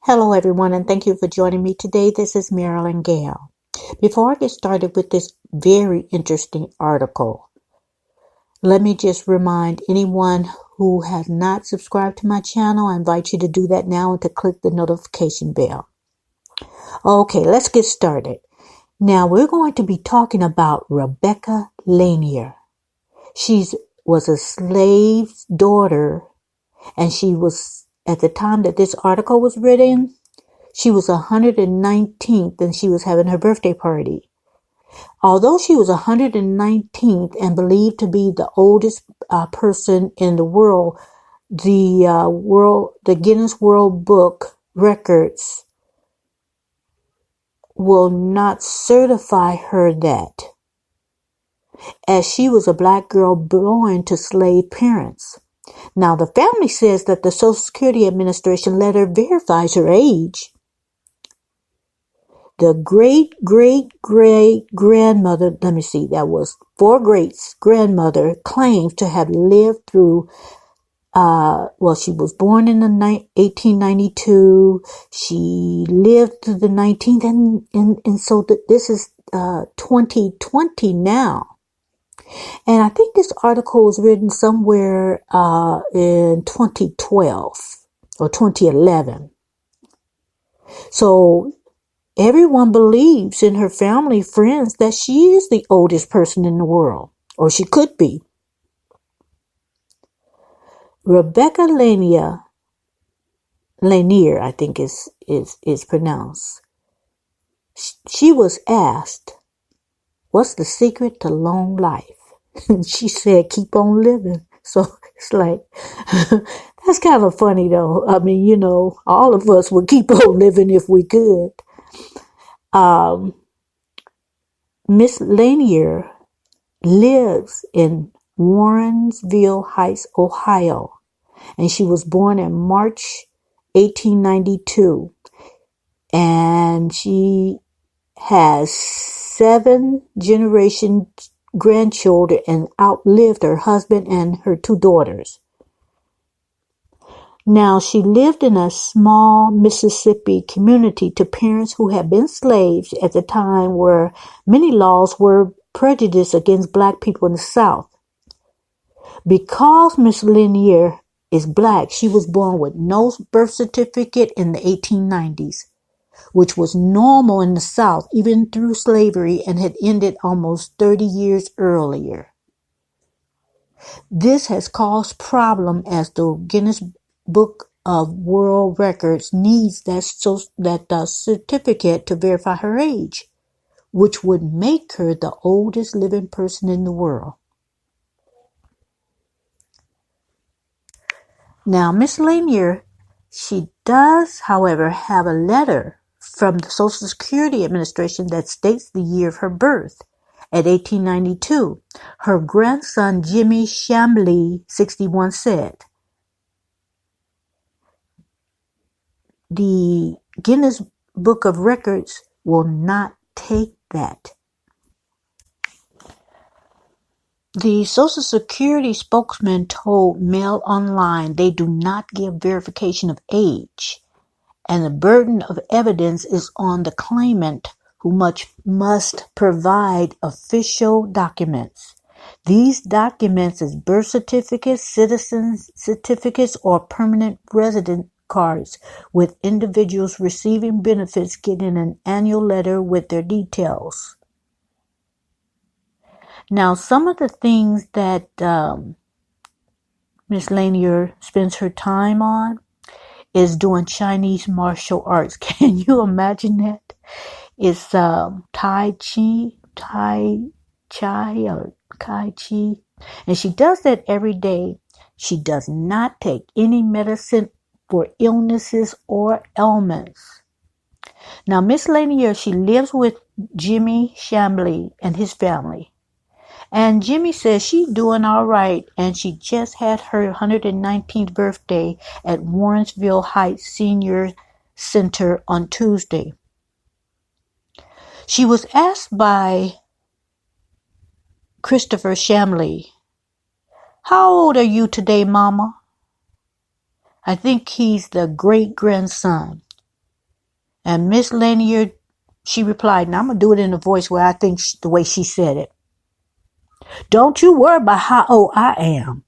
Hello, everyone, and thank you for joining me today. This is Marilyn Gale. Before I get started with this very interesting article, let me just remind anyone who has not subscribed to my channel, I invite you to do that now and to click the notification bell. Okay, let's get started. Now, we're going to be talking about Rebecca Lanier. She was a slave daughter, and she was, at the time that this article was written, she was 119th and she was having her birthday party. Although she was 119th and believed to be the oldest person in the world, the Guinness World Book records will not certify her that, as she was a black girl born to slave parents. Now, the family says that the Social Security Administration let her verify her age. The great-great-great-grandmother, that was 4 greats, grandmother, claims to have lived through, she was born in 1892. She lived through the 19th, and so this is 2020 now. And I think this article was written somewhere in 2012 or 2011. So everyone believes in her family, friends, that she is the oldest person in the world, or she could be. Rebecca Lanier, I think is pronounced. She was asked, "What's the secret to long life?" And she said, "Keep on living." So it's like, that's kind of funny though. I mean, all of us would keep on living if we could. Miss Lanier lives in Warrensville Heights, Ohio, and she was born in March 1892, and she has 7 generation grandchildren and outlived her husband and her 2 daughters. Now, she lived in a small Mississippi community to parents who had been slaves at the time, where many laws were prejudiced against black people in the South. Because Miss Lanier is black, she was born with no birth certificate in the 1890s, which was normal in the South, even through slavery, and had ended almost 30 years earlier. This has caused problem, as the Guinness Book of World Records needs that certificate to verify her age, which would make her the oldest living person in the world. Now, Miss Lanier, she does, however, have a letter from the Social Security Administration that states the year of her birth at 1892. Her grandson, Jimmy Chambly, 61, said, "The Guinness Book of Records will not take that." The Social Security spokesman told Mail Online they do not give verification of age, and the burden of evidence is on the claimant, who must provide official documents. These documents is birth certificates, citizen certificates, or permanent resident cards, with individuals receiving benefits getting an annual letter with their details. Now, some of the things that Miss Lanier spends her time on is doing Chinese martial arts. Can you imagine that? It's Tai Chi, or Kai Chi, and she does that every day. She does not take any medicine for illnesses or ailments. Now, Miss Lanier, she lives with Jimmy Chambly and his family. And Jimmy says she's doing all right, and she just had her 119th birthday at Warrensville Heights Senior Center on Tuesday. She was asked by Christopher Chambly, "How old are you today, Mama?" I think he's the great-grandson. And Miss Lanier, she replied, and I'm going to do it in a voice where I think the way she said it. Don't you worry about how old I am.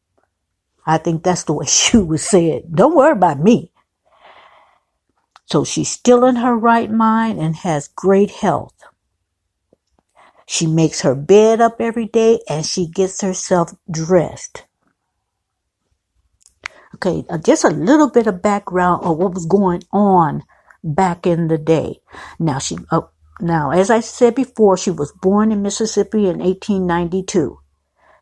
I think that's the way she would say it. Don't worry about me. So she's still in her right mind and has great health. She makes her bed up every day and she gets herself dressed. Okay, just a little bit of background of what was going on back in the day. Now, as I said before, she was born in Mississippi in 1892.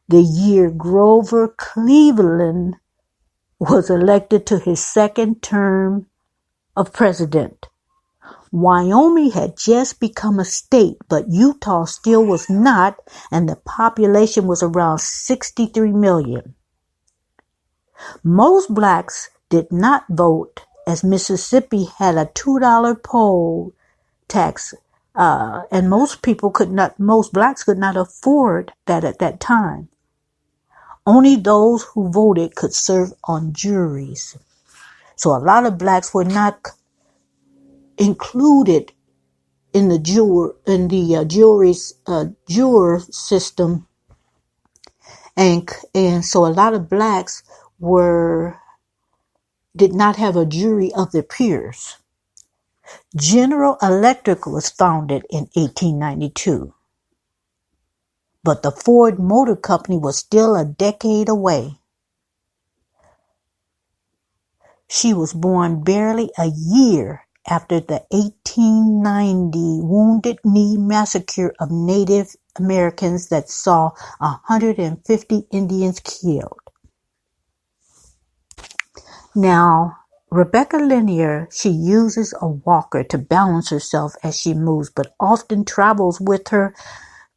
The year Grover Cleveland was elected to his second term of president. Wyoming had just become a state, but Utah still was not, and the population was around 63 million. Most blacks did not vote, as Mississippi had a $2 poll tax, and most blacks could not afford that at that time. Only those who voted could serve on juries. So a lot of blacks were not included in the juror system, and so a lot of blacks did not have a jury of their peers. General Electric was founded in 1892, but the Ford Motor Company was still a decade away. She was born barely a year after the 1890 Wounded Knee Massacre of Native Americans that saw 150 Indians killed. Now, Rebecca Lanier, she uses a walker to balance herself as she moves, but often travels with her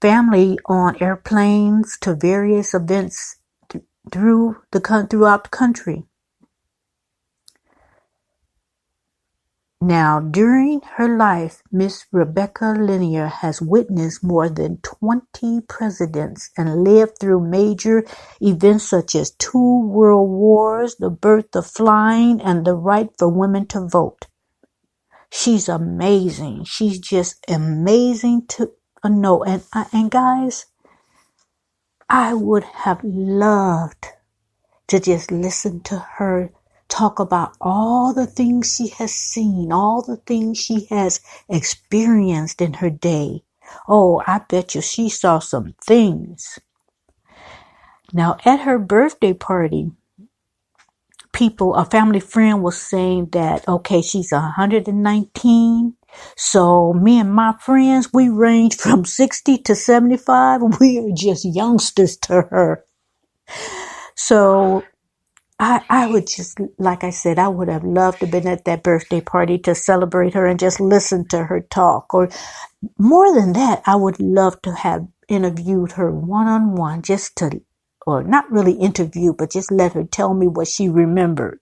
family on airplanes to various events throughout the country. Now, during her life, Miss Rebecca Lanier has witnessed more than 20 presidents and lived through major events such as 2 world wars, the birth of flying, and the right for women to vote. She's amazing. She's just amazing to know. And guys, I would have loved to just listen to her talk about all the things she has seen, all the things she has experienced in her day. Oh, I bet you she saw some things. Now, at her birthday party, a family friend was saying that, okay, she's 119. So me and my friends, we range from 60 to 75. We are just youngsters to her. So I would just, like I said, I would have loved to have been at that birthday party to celebrate her and just listen to her talk. Or more than that, I would love to have interviewed her one-on-one, or not really interview, but just let her tell me what she remembered.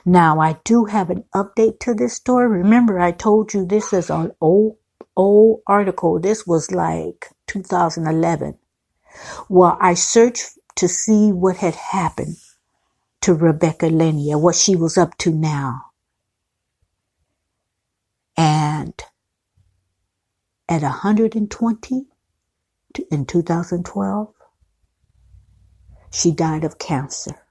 Now, I do have an update to this story. Remember, I told you this is an old article. This was like 2011. Well, I searched to see what had happened to Rebecca Lanier, what she was up to now. And at 120 in 2012, she died of cancer.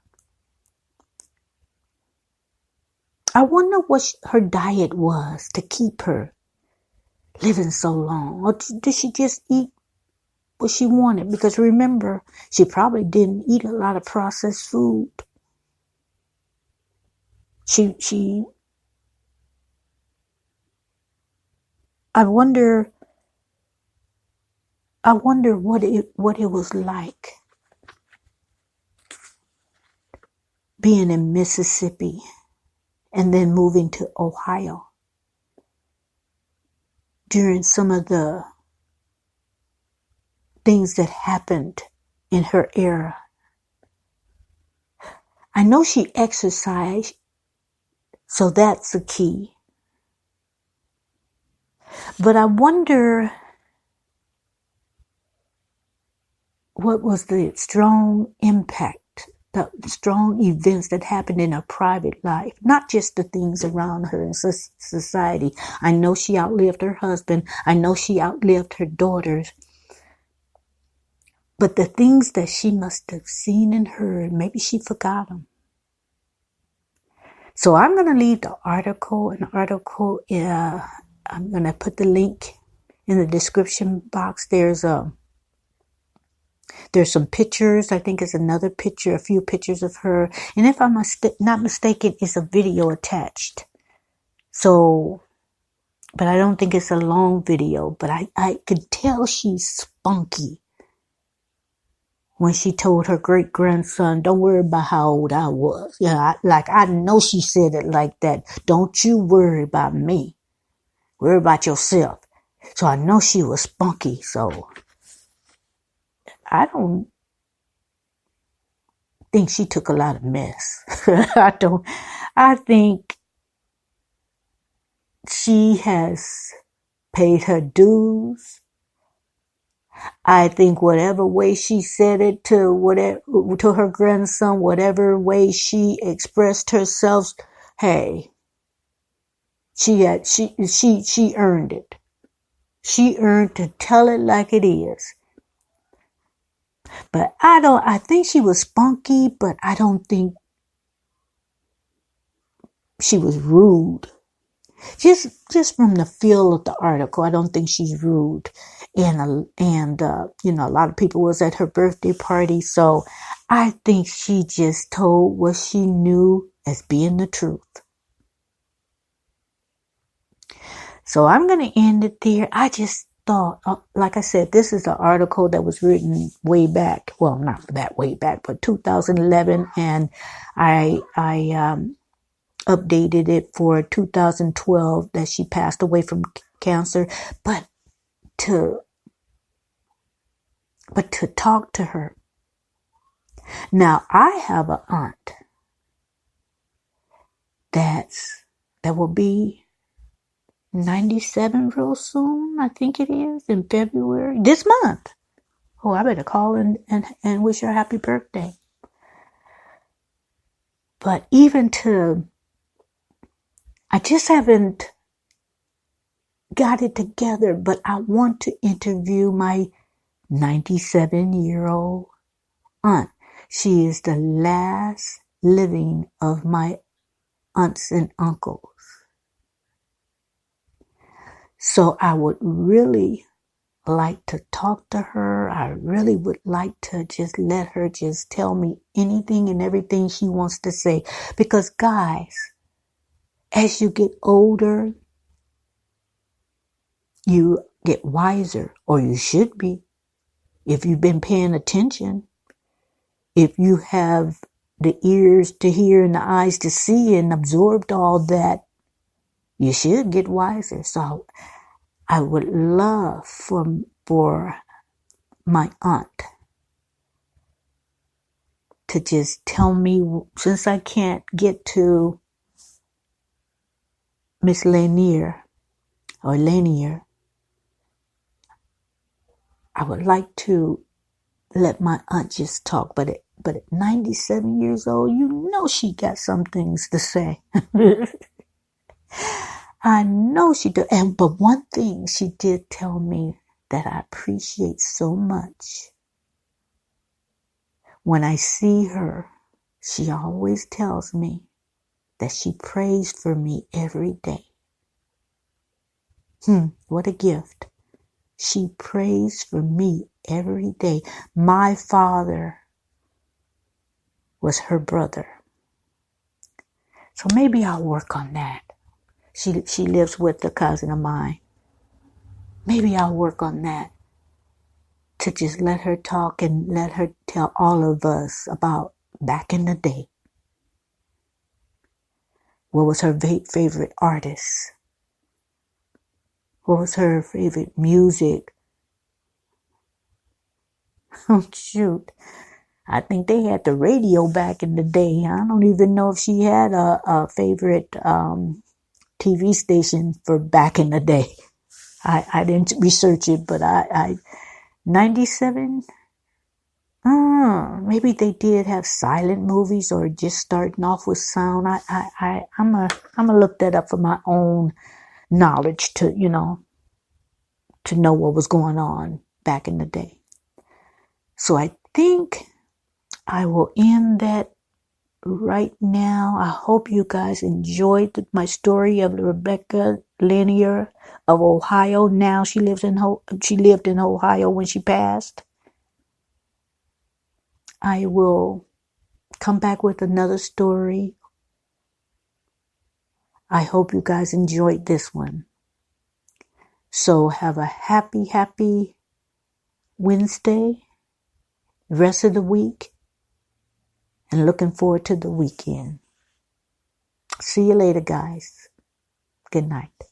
I wonder what her diet was to keep her living so long. Or did she just eat what she wanted? Because remember, she probably didn't eat a lot of processed food. I wonder what it was like being in Mississippi and then moving to Ohio during some of the things that happened in her era. I know she exercised, so that's the key. But I wonder what was the strong impact the strong events that happened in her private life, not just the things around her in society. I know she outlived her husband. I know she outlived her daughters. But the things that she must have seen and heard, maybe she forgot them. So I'm going to leave the article. I'm going to put the link in the description box. There's some pictures. I think it's another picture, a few pictures of her. And if I'm not mistaken, it's a video attached. So, but I don't think it's a long video. But I could tell she's spunky when she told her great-grandson, don't worry about how old I was. I know she said it like that. Don't you worry about me. Worry about yourself. So I know she was spunky. So I don't think she took a lot of mess. I think she has paid her dues. I think whatever way she said it to her grandson, whatever way she expressed herself, hey, she earned it. She earned to tell it like it is. But I think she was spunky, but I don't think she was rude. Just from the feel of the article, I don't think she's rude. And a lot of people was at her birthday party. So I think she just told what she knew as being the truth. So I'm going to end it there. I just thought, like I said, this is an article that was written way back. Well, not that way back, but 2011. And I updated it for 2012 that she passed away from cancer. But to talk to her. Now, I have an aunt that will be 97 real soon. I think it is in February this month. Oh, I better call and wish her happy birthday. But I just haven't got it together, but I want to interview my 97-year-old aunt. She is the last living of my aunts and uncles. So I would really like to talk to her. I really would like to just let her just tell me anything and everything she wants to say. Because guys, as you get older, you get wiser, or you should be, if you've been paying attention. If you have the ears to hear and the eyes to see and absorbed all that, you should get wiser. So I would love for my aunt to just tell me, since I can't get to Miss Lanier or Lanier, I would like to let my aunt just talk. But at 97 years old, you know she got some things to say. I know she did. But one thing she did tell me that I appreciate so much. When I see her, she always tells me that she prays for me every day. What a gift. She prays for me every day. My father was her brother. So maybe I'll work on that. She lives with a cousin of mine. Maybe I'll work on that. To just let her talk and let her tell all of us about back in the day. What was her favorite artist? What was her favorite music? Oh, shoot. I think they had the radio back in the day. I don't even know if she had a favorite TV station for back in the day. I didn't research it, but 97, Maybe they did have silent movies or just starting off with sound. I'm gonna look that up for my own knowledge to, to know what was going on back in the day. So I think I will end that right now. I hope you guys enjoyed my story of Rebecca Lanier of Ohio. Now she lived in Ohio when she passed. I will come back with another story. I hope you guys enjoyed this one. So have a happy Wednesday, rest of the week, and looking forward to the weekend. See you later, guys. Good night.